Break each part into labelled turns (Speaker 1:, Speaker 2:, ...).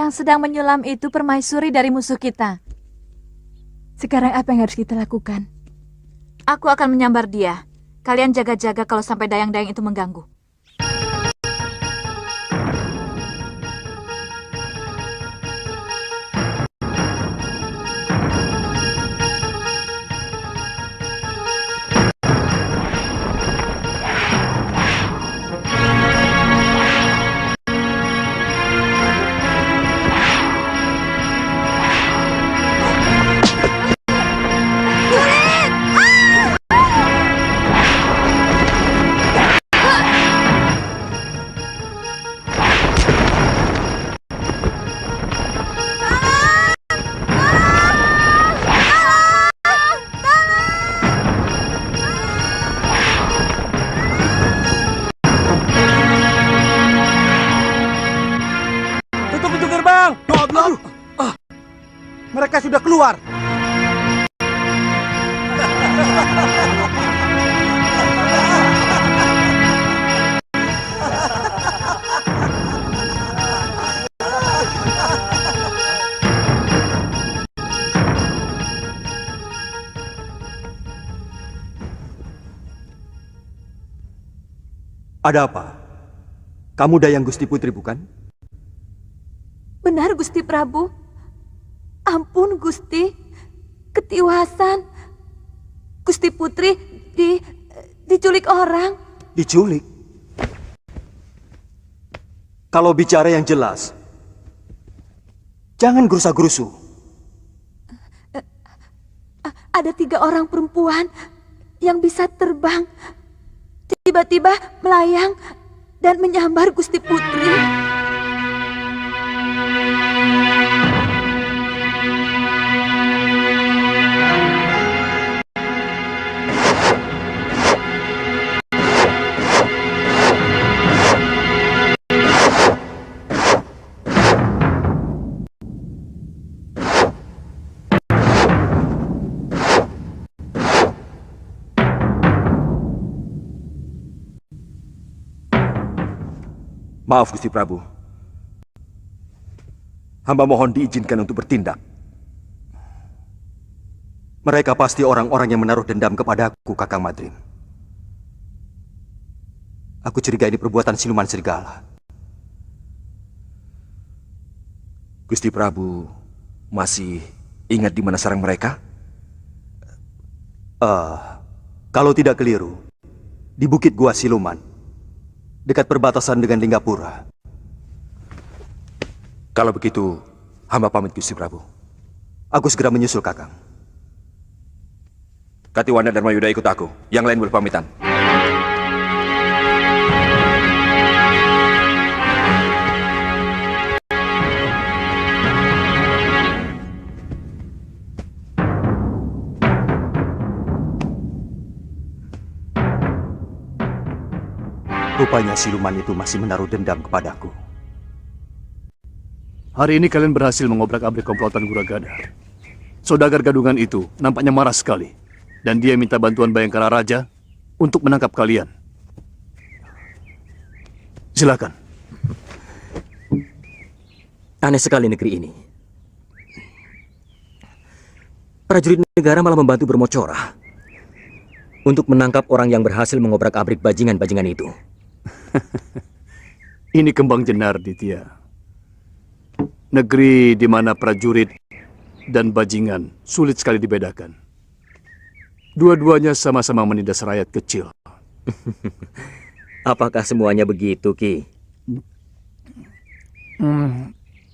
Speaker 1: yang sedang menyulam itu permaisuri dari musuh kita. Sekarang apa yang harus kita lakukan? Aku akan menyambar dia. Kalian jaga-jaga kalau sampai dayang-dayang itu mengganggu.
Speaker 2: Mereka sudah keluar.
Speaker 3: Ada apa? Kamu Dayang Gusti Putri, bukan?
Speaker 1: Benar, Gusti Prabu. Ampun, Gusti. Ketiwasan. Gusti Putri diculik orang.
Speaker 3: Diculik? Kalau bicara yang jelas, jangan gerusa-gerusu.
Speaker 1: Ada 3 orang perempuan yang bisa terbang. Tiba-tiba melayang dan menyambar Gusti Putri.
Speaker 3: Maaf, Gusti Prabu. Hamba mohon diizinkan untuk bertindak. Mereka pasti orang-orang yang menaruh dendam kepadaku, Kakang Madrim. Aku curiga ini perbuatan siluman serigala. Gusti Prabu masih ingat di mana sarang mereka? Kalau tidak keliru, di Bukit Gua Siluman, dekat perbatasan dengan Linggapura. Kalau begitu, hamba pamit, Gusti Prabu. Aku segera menyusul Kakang. Katiwana dan Mayuda ikut aku. Yang lain berpamitan. Rupanya siluman itu masih menaruh dendam kepadaku.
Speaker 4: Hari ini kalian berhasil mengobrak-abrik komplotan Guragada. Saudagar gadungan itu nampaknya marah sekali. Dan dia minta bantuan Bayangkara Raja untuk menangkap kalian. Silakan.
Speaker 5: Aneh sekali negeri ini. Prajurit negara malah membantu bermocorah untuk menangkap orang yang berhasil mengobrak-abrik bajingan-bajingan itu.
Speaker 4: Ini kembang jenar, Ditya. Negeri di mana prajurit dan bajingan sulit sekali dibedakan. Dua-duanya sama-sama menindas rakyat kecil.
Speaker 5: Apakah semuanya begitu, Ki?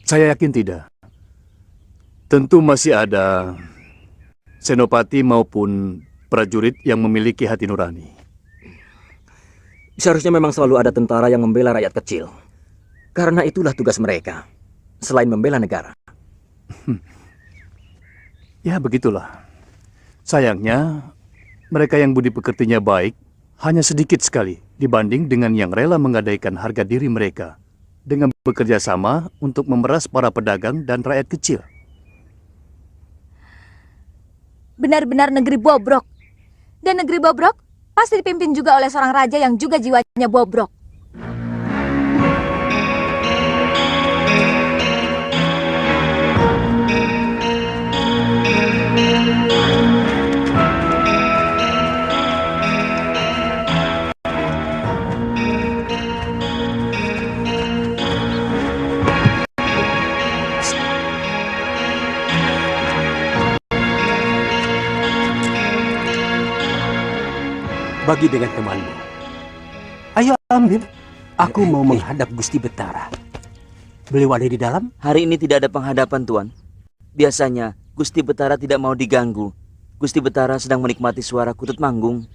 Speaker 4: Saya yakin tidak. Tentu masih ada senopati maupun prajurit yang memiliki hati nurani.
Speaker 5: Seharusnya memang selalu ada tentara yang membela rakyat kecil. Karena itulah tugas mereka, selain membela negara.
Speaker 4: Ya, begitulah. Sayangnya, mereka yang budi pekertinya baik hanya sedikit sekali dibanding dengan yang rela menggadaikan harga diri mereka dengan bekerja sama untuk memeras para pedagang dan rakyat kecil.
Speaker 1: Benar-benar negeri bobrok. Dan negeri bobrok pasti dipimpin juga oleh seorang raja yang juga jiwanya bobrok.
Speaker 2: Bagi dengan temanmu. Ayo ambil. Aku mau menghadap Gusti Betara. Beliau ada di dalam?
Speaker 6: Hari ini tidak ada penghadapan, Tuan. Biasanya, Gusti Betara tidak mau diganggu. Gusti Betara sedang menikmati suara kutut manggung.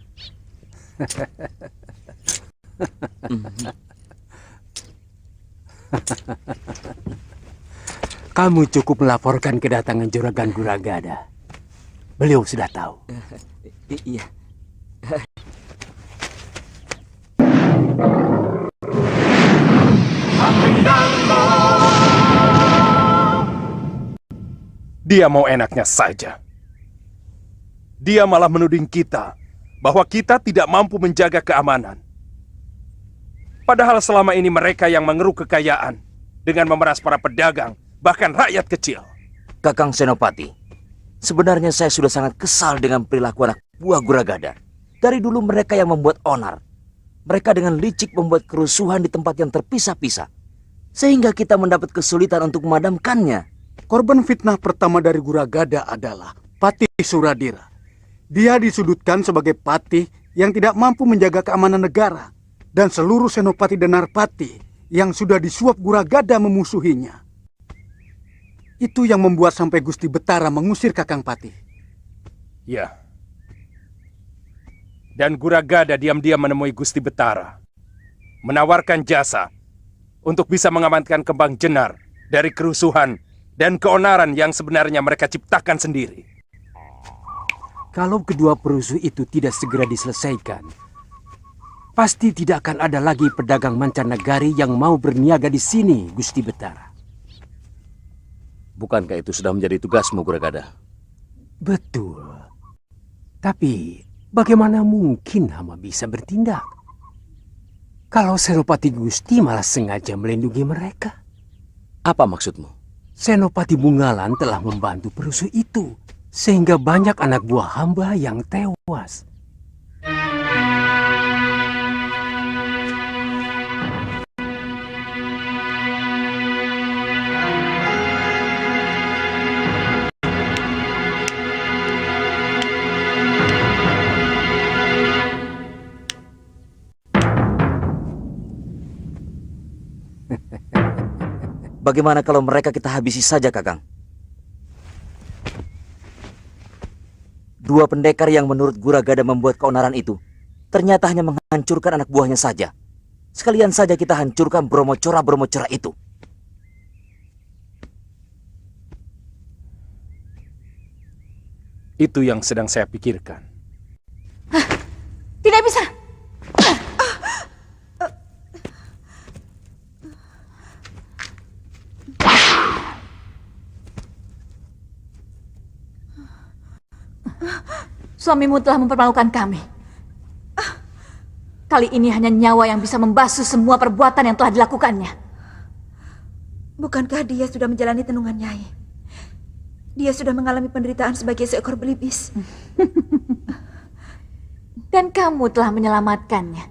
Speaker 2: Kamu cukup melaporkan kedatangan Juragan Guragada. Beliau sudah tahu.
Speaker 6: Iya.
Speaker 7: Dia mau enaknya saja. Dia malah menuding kita bahwa kita tidak mampu menjaga keamanan. Padahal selama ini mereka yang mengeruk kekayaan dengan memeras para pedagang, bahkan rakyat kecil.
Speaker 6: Kakang Senopati, sebenarnya saya sudah sangat kesal dengan perilaku anak buah Guragada. Dari dulu mereka yang membuat onar. Mereka dengan licik membuat kerusuhan di tempat yang terpisah-pisah. Sehingga kita mendapat kesulitan untuk memadamkannya.
Speaker 8: Korban fitnah pertama dari Guragada adalah Patih Suradira. Dia disudutkan sebagai patih yang tidak mampu menjaga keamanan negara. Dan seluruh senopati dan narpati yang sudah disuap Guragada memusuhinya. Itu yang membuat sampai Gusti Betara mengusir Kakang Patih.
Speaker 7: Ya. Dan Guragada diam-diam menemui Gusti Betara. Menawarkan jasa untuk bisa mengamankan Kembang Jenar dari kerusuhan dan keonaran yang sebenarnya mereka ciptakan sendiri.
Speaker 2: Kalau kedua perusuh itu tidak segera diselesaikan, pasti tidak akan ada lagi pedagang mancanegari yang mau berniaga di sini, Gusti Betara.
Speaker 5: Bukankah itu sudah menjadi tugasmu, Guragada?
Speaker 2: Betul. Tapi bagaimana mungkin hama bisa bertindak? Kalau Senopati Gusti malah sengaja melindungi mereka.
Speaker 5: Apa maksudmu?
Speaker 2: Senopati Bungalan telah membantu perusuh itu, sehingga banyak anak buah hamba yang tewas.
Speaker 6: Bagaimana kalau mereka kita habisi saja, Kakang? Dua pendekar yang menurut Guragada membuat keonaran itu ternyata hanya menghancurkan anak buahnya saja. Sekalian saja kita hancurkan Bromocora itu.
Speaker 7: Itu yang sedang saya pikirkan.
Speaker 1: Tidak bisa. Suamimu telah mempermalukan kami. Kali ini hanya nyawa yang bisa membasuh semua perbuatan yang telah dilakukannya.
Speaker 9: Bukankah dia sudah menjalani tenungan Nyai? Dia sudah mengalami penderitaan sebagai seekor belibis.
Speaker 1: Dan kamu telah menyelamatkannya.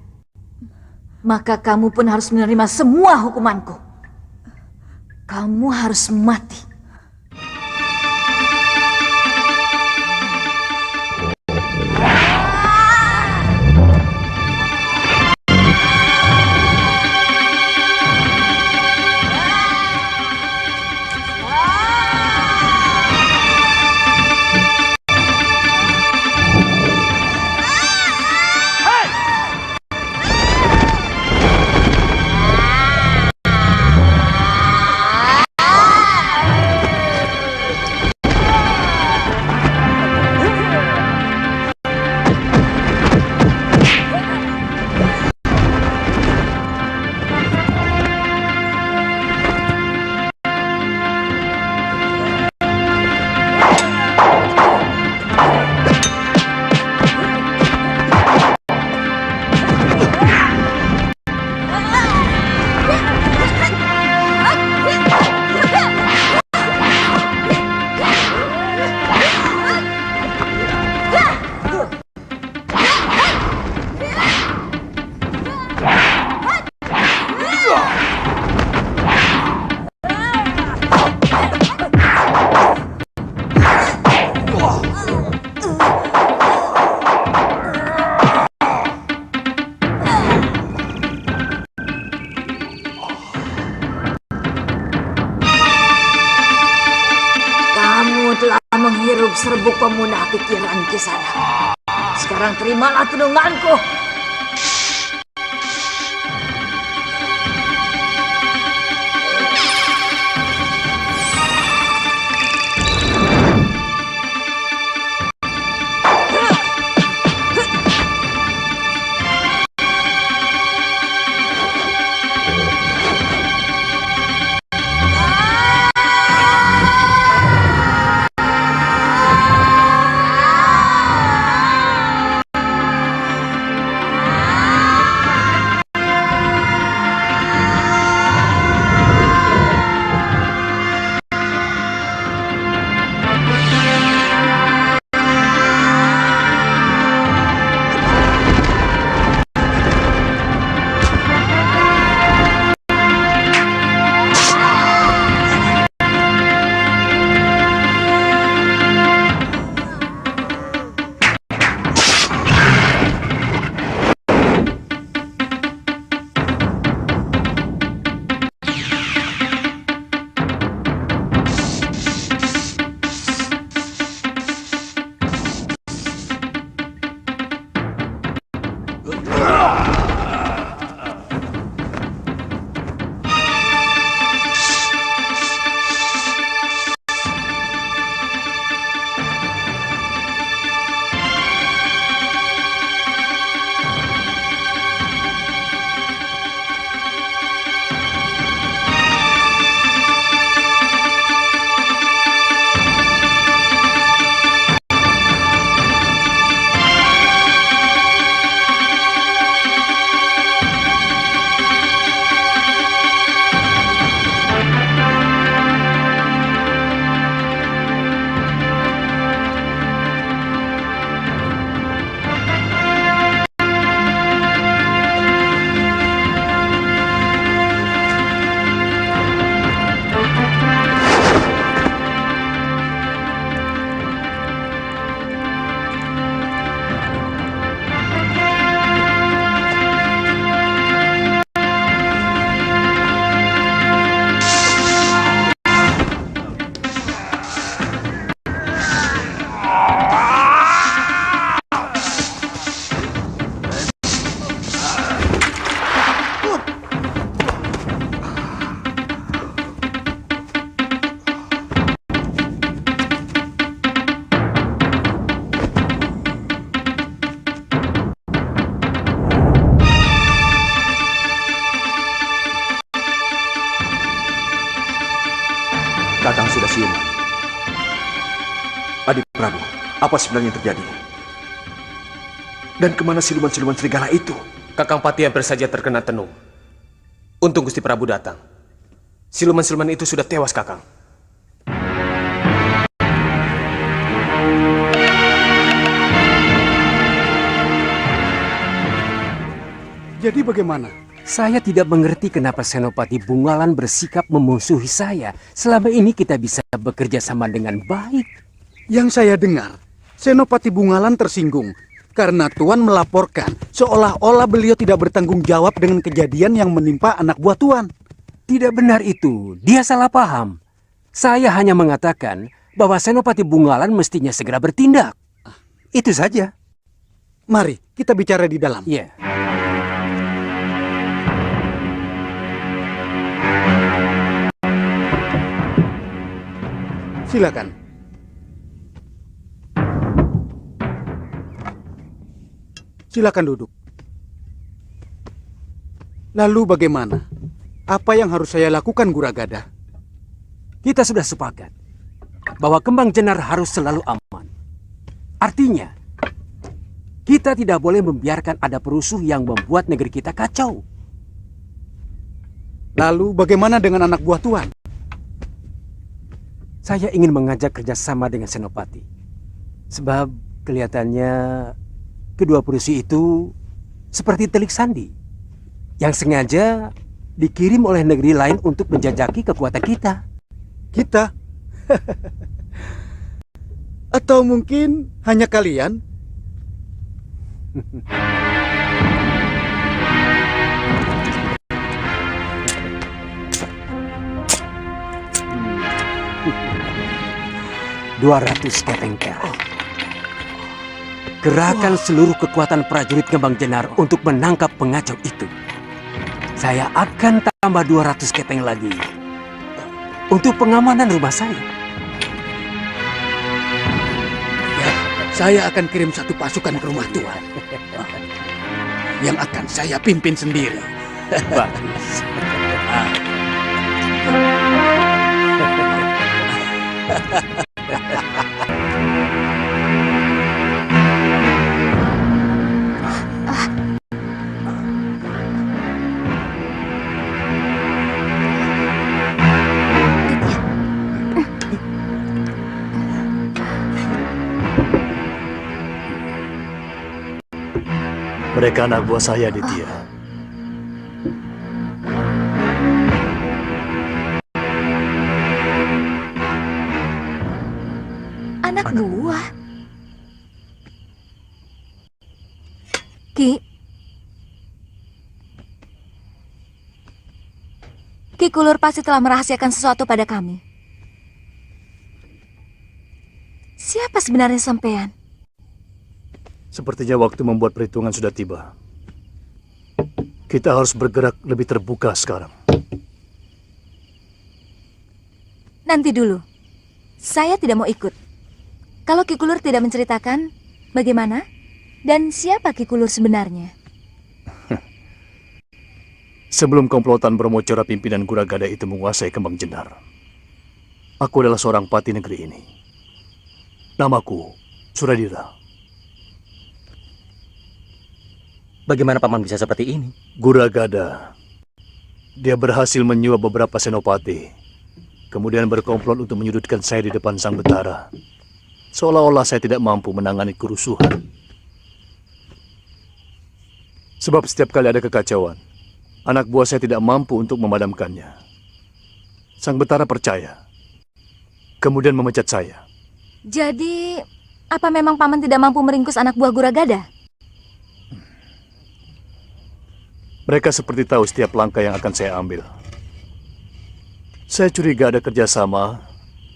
Speaker 1: Maka kamu pun harus menerima semua hukumanku. Kamu harus mati.
Speaker 9: Kamu telah menghirup serbuk pemunah pikiran Kisana. Sekarang terimalah tununganku.
Speaker 3: Kakang sudah siuman. Adik Prabu, apa sebenarnya yang terjadi? Dan kemana siluman-siluman serigala itu?
Speaker 10: Kakang Pati hampir saja terkena tenung. Untung Gusti Prabu datang. Siluman-siluman itu sudah tewas, Kakang.
Speaker 8: Jadi bagaimana?
Speaker 2: Saya tidak mengerti kenapa Senopati Bungalan bersikap memusuhi saya. Selama ini kita bisa bekerja sama dengan baik.
Speaker 8: Yang saya dengar, Senopati Bungalan tersinggung karena Tuan melaporkan seolah-olah beliau tidak bertanggung jawab dengan kejadian yang menimpa anak buah Tuan.
Speaker 2: Tidak benar itu, dia salah paham. Saya hanya mengatakan bahwa Senopati Bungalan mestinya segera bertindak. Itu saja.
Speaker 8: Mari, kita bicara di dalam.
Speaker 2: Iya.
Speaker 8: Silakan. Silakan duduk. Lalu bagaimana? Apa yang harus saya lakukan, Guragada?
Speaker 2: Kita sudah sepakat bahwa kembang jenar harus selalu aman. Artinya, kita tidak boleh membiarkan ada perusuh yang membuat negeri kita kacau.
Speaker 8: Lalu bagaimana dengan anak buah Tuan?
Speaker 2: Saya ingin mengajak kerjasama dengan Senopati. Sebab kelihatannya kedua perusuh itu seperti telik sandi. Yang sengaja dikirim oleh negeri lain untuk menjajaki kekuatan kita.
Speaker 8: Kita? Atau mungkin hanya kalian?
Speaker 2: $200 kepeng perak. Kerahkan seluruh kekuatan prajurit Kembang Jenar untuk menangkap pengacau itu. Saya akan tambah 200 kepeng lagi untuk pengamanan rumah saya.
Speaker 8: Ya, saya akan kirim satu pasukan ke rumah Tuan. Yang akan saya pimpin sendiri.
Speaker 2: Bagus.
Speaker 4: Mereka anak buah saya, Ditya.
Speaker 1: Anak buah? Ki Kulur pasti telah merahasiakan sesuatu pada kami. Siapa sebenarnya sampean?
Speaker 4: Sepertinya waktu membuat perhitungan sudah tiba. Kita harus bergerak lebih terbuka sekarang.
Speaker 1: Nanti dulu. Saya tidak mau ikut. Kalau Ki Kulur tidak menceritakan, bagaimana? Dan siapa Ki Kulur sebenarnya?
Speaker 4: Sebelum komplotan Bromocora pimpinan Guragada itu menguasai Kembang Jenar, aku adalah seorang pati negeri ini. Namaku Suradira.
Speaker 5: Bagaimana Paman bisa seperti ini?
Speaker 4: Guragada. Dia berhasil menyuap beberapa senopati, kemudian berkomplot untuk menyudutkan saya di depan Sang Betara. Seolah-olah saya tidak mampu menangani kerusuhan. Sebab setiap kali ada kekacauan, anak buah saya tidak mampu untuk memadamkannya. Sang Betara percaya, kemudian memecat saya.
Speaker 1: Jadi, apa memang Paman tidak mampu meringkus anak buah Guragada?
Speaker 4: Mereka seperti tahu setiap langkah yang akan saya ambil. Saya curiga ada kerjasama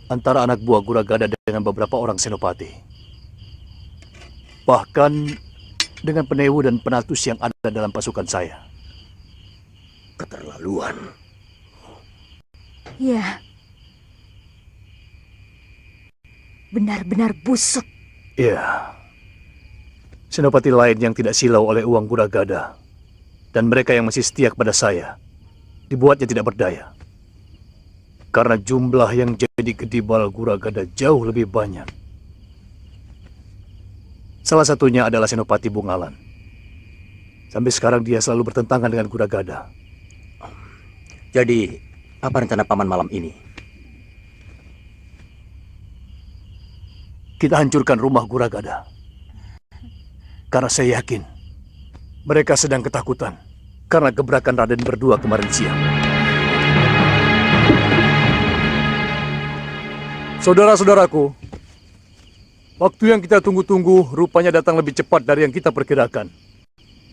Speaker 4: antara anak buah Guragada dengan beberapa orang senopati. Bahkan dengan penewu dan penatus yang ada dalam pasukan saya.
Speaker 5: Keterlaluan.
Speaker 1: Ya. Benar-benar busuk.
Speaker 4: Iya. Senopati lain yang tidak silau oleh uang Guragada dan mereka yang masih setia kepada saya dibuatnya tidak berdaya. Karena jumlah yang jadi kedibal Guragada jauh lebih banyak. Salah satunya adalah Senopati Bungalan. Sampai sekarang dia selalu bertentangan dengan Guragada.
Speaker 5: Jadi, apa rencana Paman malam ini?
Speaker 4: Kita hancurkan rumah Guragada. Karena saya yakin mereka sedang ketakutan karena gebrakan Raden berdua kemarin siang. Saudara-saudaraku, waktu yang kita tunggu-tunggu rupanya datang lebih cepat dari yang kita perkirakan.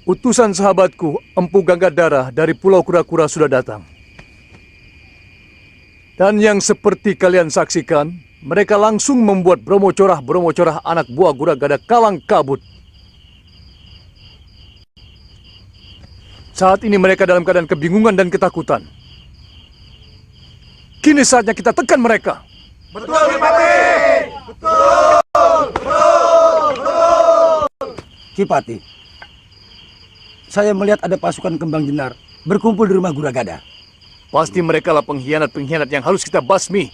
Speaker 4: Utusan sahabatku, Empu Ganggadara dari Pulau Kura-Kura sudah datang. Dan yang seperti kalian saksikan, mereka langsung membuat Bromocorah anak buah Guragada kalang kabut. Saat ini mereka dalam keadaan kebingungan dan ketakutan. Kini saatnya kita tekan mereka.
Speaker 8: Betul, Kipati!
Speaker 11: Kipati, saya melihat ada pasukan Kembang Jenar berkumpul di rumah Guragada.
Speaker 4: Pasti mereka lah pengkhianat-pengkhianat yang harus kita basmi.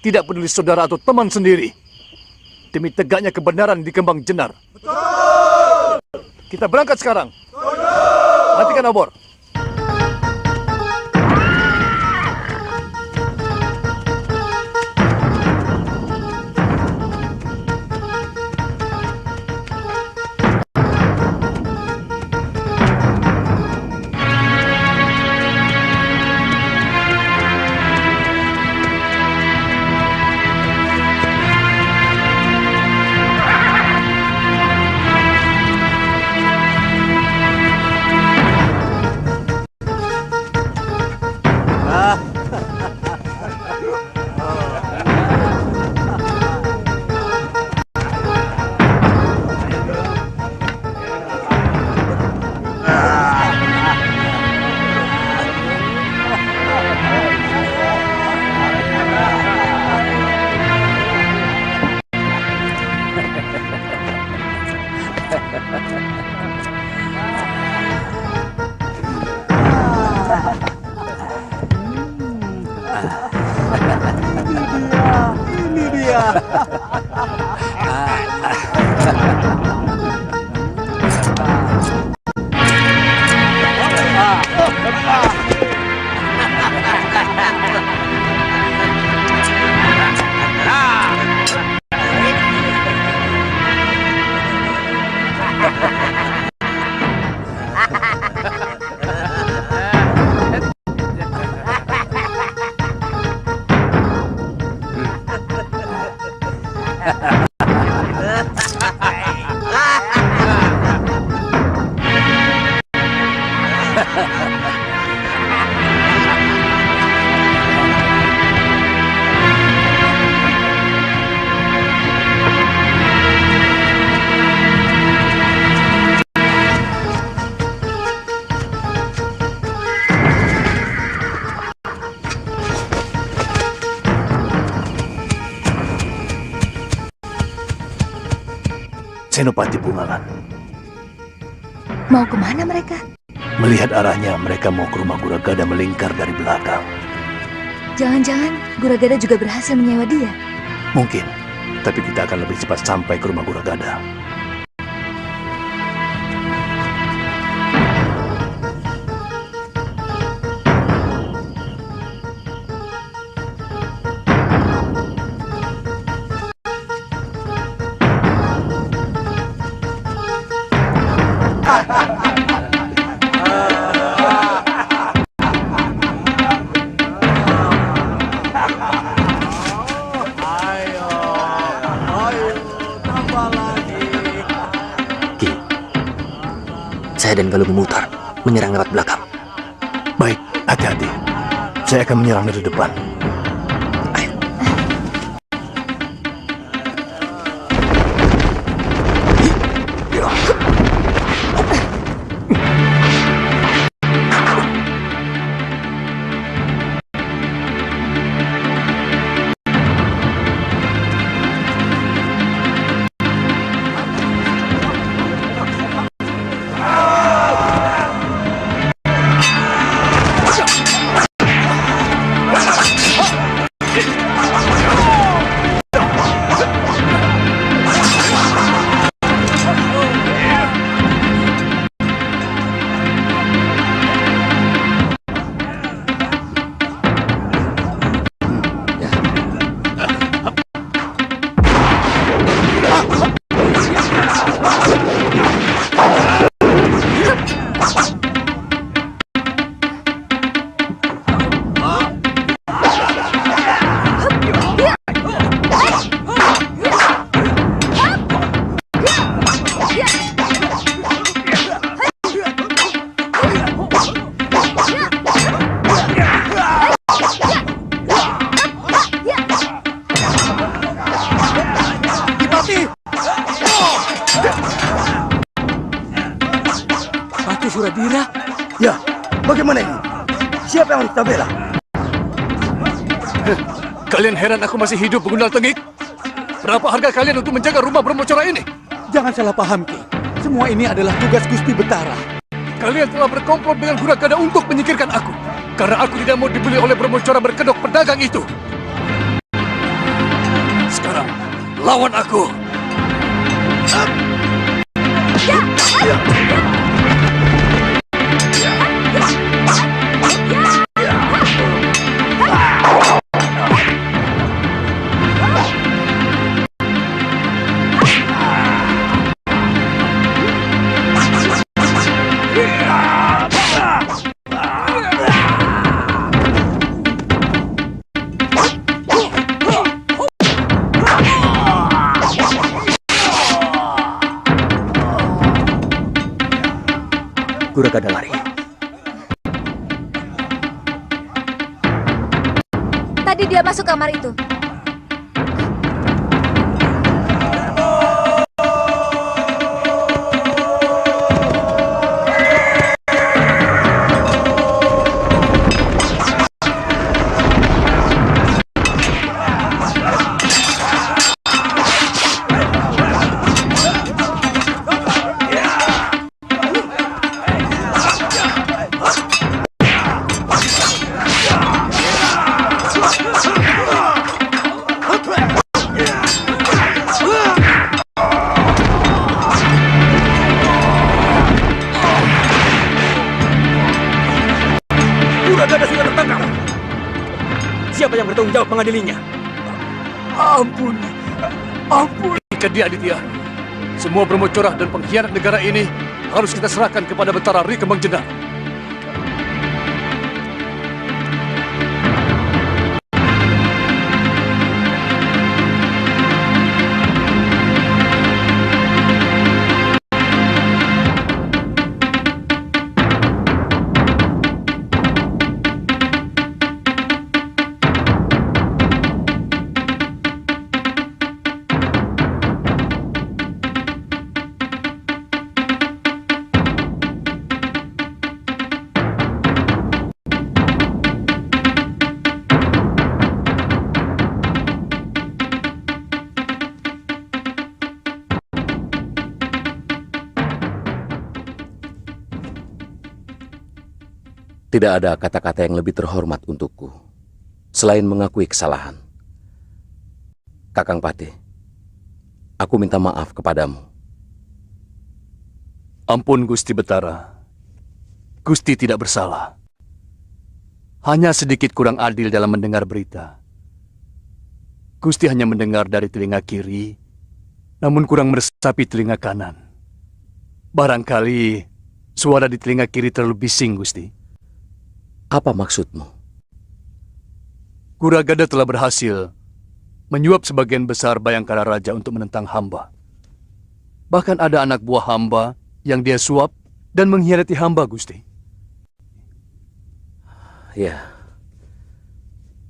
Speaker 4: Tidak peduli saudara atau teman sendiri. Demi tegaknya kebenaran di Kembang Jenar. Betul! Kita berangkat sekarang. Matikan obor. Senopati Bungalan.
Speaker 9: Mau kemana mereka?
Speaker 4: Melihat arahnya, mereka mau ke rumah Guragada melingkar dari belakang.
Speaker 9: Jangan-jangan Guragada juga berhasil menyewa dia.
Speaker 4: Mungkin, tapi kita akan lebih cepat sampai ke rumah Guragada.
Speaker 5: Saya dan Galuh memutar, menyerang lewat belakang.
Speaker 4: Baik, hati-hati. Saya akan menyerang dari depan.
Speaker 5: Ayo.
Speaker 2: Patih Suradira?
Speaker 11: Ya, bagaimana ini? Siapa yang kita bela?
Speaker 4: Kalian heran aku masih hidup, Gundal Tengik? Berapa harga kalian untuk menjaga rumah Brahmacora ini?
Speaker 8: Jangan salah paham, Ki. Semua ini adalah tugas Gusti Betara.
Speaker 4: Kalian telah berkomplot dengan Guragada untuk menyingkirkan aku. Karena aku tidak mau dibeli oleh Brahmacora berkedok pedagang itu. Sekarang, lawan aku.
Speaker 5: Guragada lari.
Speaker 9: Tadi dia masuk kamar itu.
Speaker 5: Guragada sudah tertangkap. Siapa yang bertanggung jawab mengadilinya?
Speaker 4: Ampun. Ikat dia, Aditya. Semua bermocorah dan pengkhianat negara ini harus kita serahkan kepada Betara Ri Kembang Jenar.
Speaker 6: Tidak ada kata-kata yang lebih terhormat untukku selain mengakui kesalahan. Kakang Patih, aku minta maaf kepadamu.
Speaker 4: Ampun Gusti Betara. Gusti tidak bersalah. Hanya sedikit kurang adil dalam mendengar berita. Gusti hanya mendengar dari telinga kiri, namun kurang meresapi telinga kanan. Barangkali suara di telinga kiri terlalu bising, Gusti.
Speaker 6: Apa maksudmu?
Speaker 4: Guragada telah berhasil menyuap sebagian besar Bayangkara Raja untuk menentang hamba. Bahkan ada anak buah hamba yang dia suap dan mengkhianati hamba, Gusti.
Speaker 6: Ya,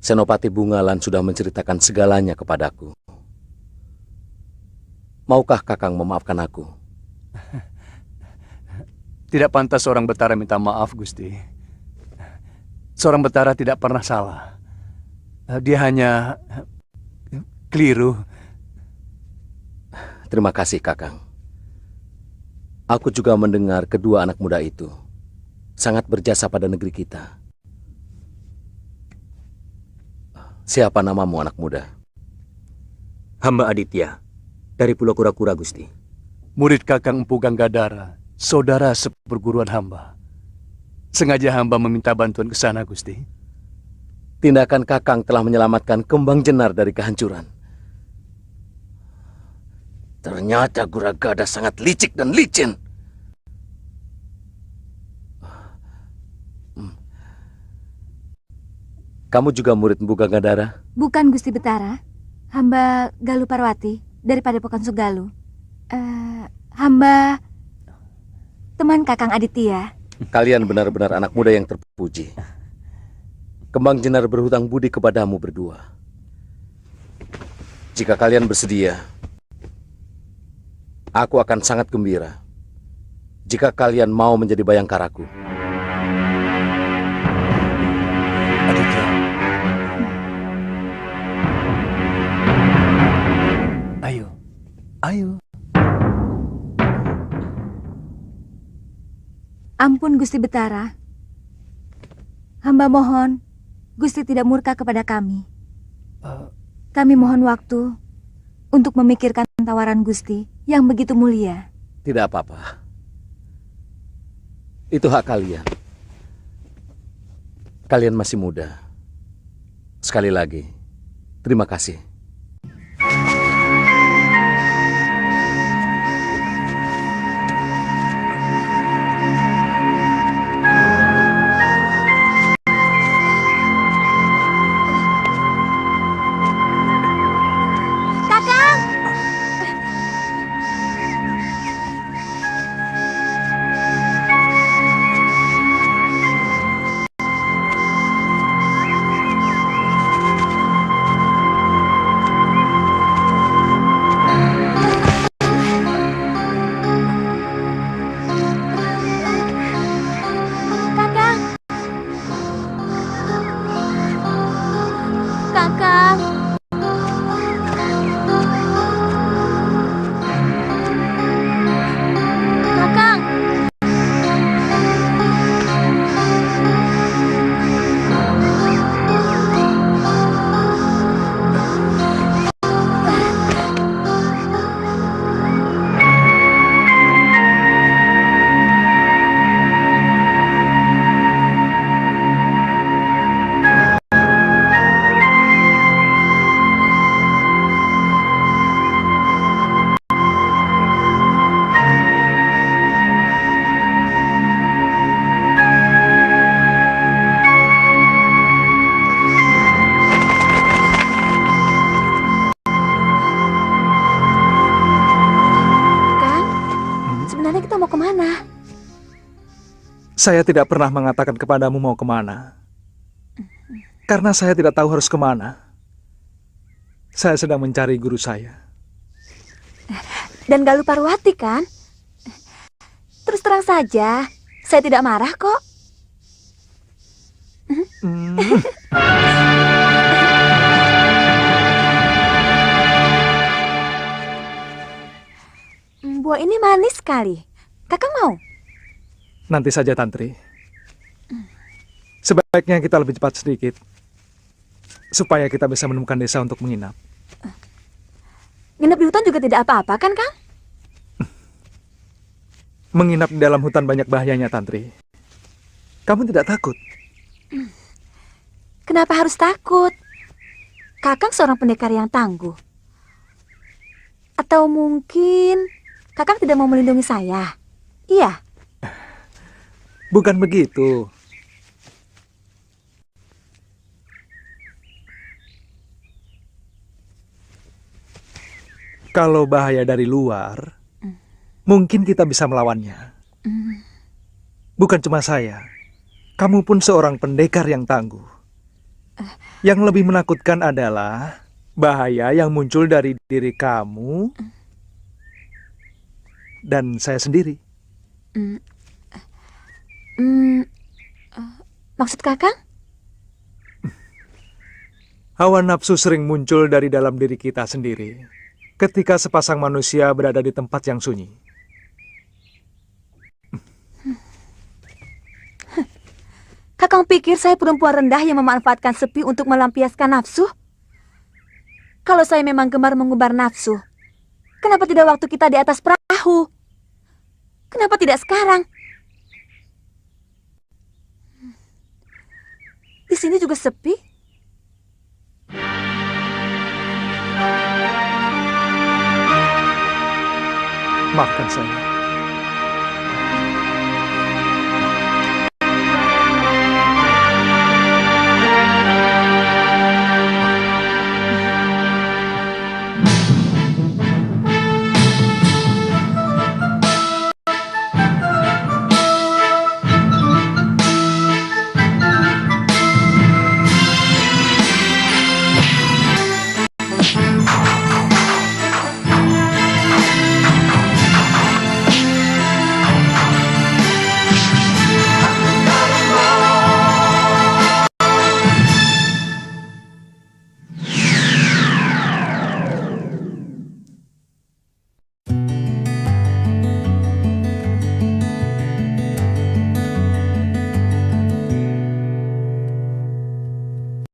Speaker 6: Senopati Bungalan sudah menceritakan segalanya kepadaku. Maukah Kakang memaafkan aku?
Speaker 4: Tidak pantas seorang Betara minta maaf, Gusti. Seorang Betara tidak pernah salah. Dia hanya keliru.
Speaker 6: Terima kasih, Kakang. Aku juga mendengar kedua anak muda itu sangat berjasa pada negeri kita. Siapa namamu, anak muda?
Speaker 5: Hamba Aditya, dari Pulau Kura-Kura, Gusti.
Speaker 4: Murid Kakang Empu Ganggadara, saudara seperguruan hamba. Sengaja hamba meminta bantuan ke sana, Gusti.
Speaker 6: Tindakan Kakang telah menyelamatkan Kembang Jenar dari kehancuran. Ternyata Guragada sangat licik dan licin. Kamu juga murid Empu Ganggadara?
Speaker 1: Bukan Gusti Betara. Hamba Galuh Parwati dari Padepokan Sugaluh. Hamba teman Kakang Aditya.
Speaker 6: Kalian benar-benar anak muda yang terpuji. Kembang Jenar berhutang budi kepadamu berdua. Jika kalian bersedia, aku akan sangat gembira jika kalian mau menjadi bayangkaraku.
Speaker 4: Aditya. Ayo.
Speaker 1: Ampun Gusti Betara. Hamba mohon, Gusti tidak murka kepada kami. Kami mohon waktu untuk memikirkan tawaran Gusti yang begitu mulia.
Speaker 6: Tidak apa-apa. Itu hak kalian. Kalian masih muda. Sekali lagi, terima kasih.
Speaker 12: Saya tidak pernah mengatakan kepadamu mau kemana. Karena saya tidak tahu harus kemana. Saya sedang mencari guru saya.
Speaker 1: Dan Galuh Parwati kan? Terus terang saja, saya tidak marah kok. Buah ini manis sekali. Kakak mau?
Speaker 12: Nanti saja, Tantri. Sebaiknya kita lebih cepat sedikit, supaya kita bisa menemukan desa untuk menginap.
Speaker 1: Nginep di hutan juga tidak apa-apa kan, Kang?
Speaker 12: Menginap di dalam hutan banyak bahayanya, Tantri. Kamu tidak takut?
Speaker 1: Kenapa harus takut? Kakang seorang pendekar yang tangguh. Atau mungkin Kakang tidak mau melindungi saya? Iya.
Speaker 12: Bukan begitu. Kalau bahaya dari luar, mungkin kita bisa melawannya. Bukan cuma saya, kamu pun seorang pendekar yang tangguh. Yang lebih menakutkan adalah bahaya yang muncul dari diri kamu dan saya sendiri.
Speaker 1: Maksud Kakang?
Speaker 12: Hawa nafsu sering muncul dari dalam diri kita sendiri ketika sepasang manusia berada di tempat yang sunyi.
Speaker 1: Kakang pikir saya perempuan rendah yang memanfaatkan sepi untuk melampiaskan nafsu? Kalau saya memang gemar mengubar nafsu, kenapa tidak waktu kita di atas perahu? Kenapa tidak sekarang? Di sini juga sepi.
Speaker 12: Maafkan saya.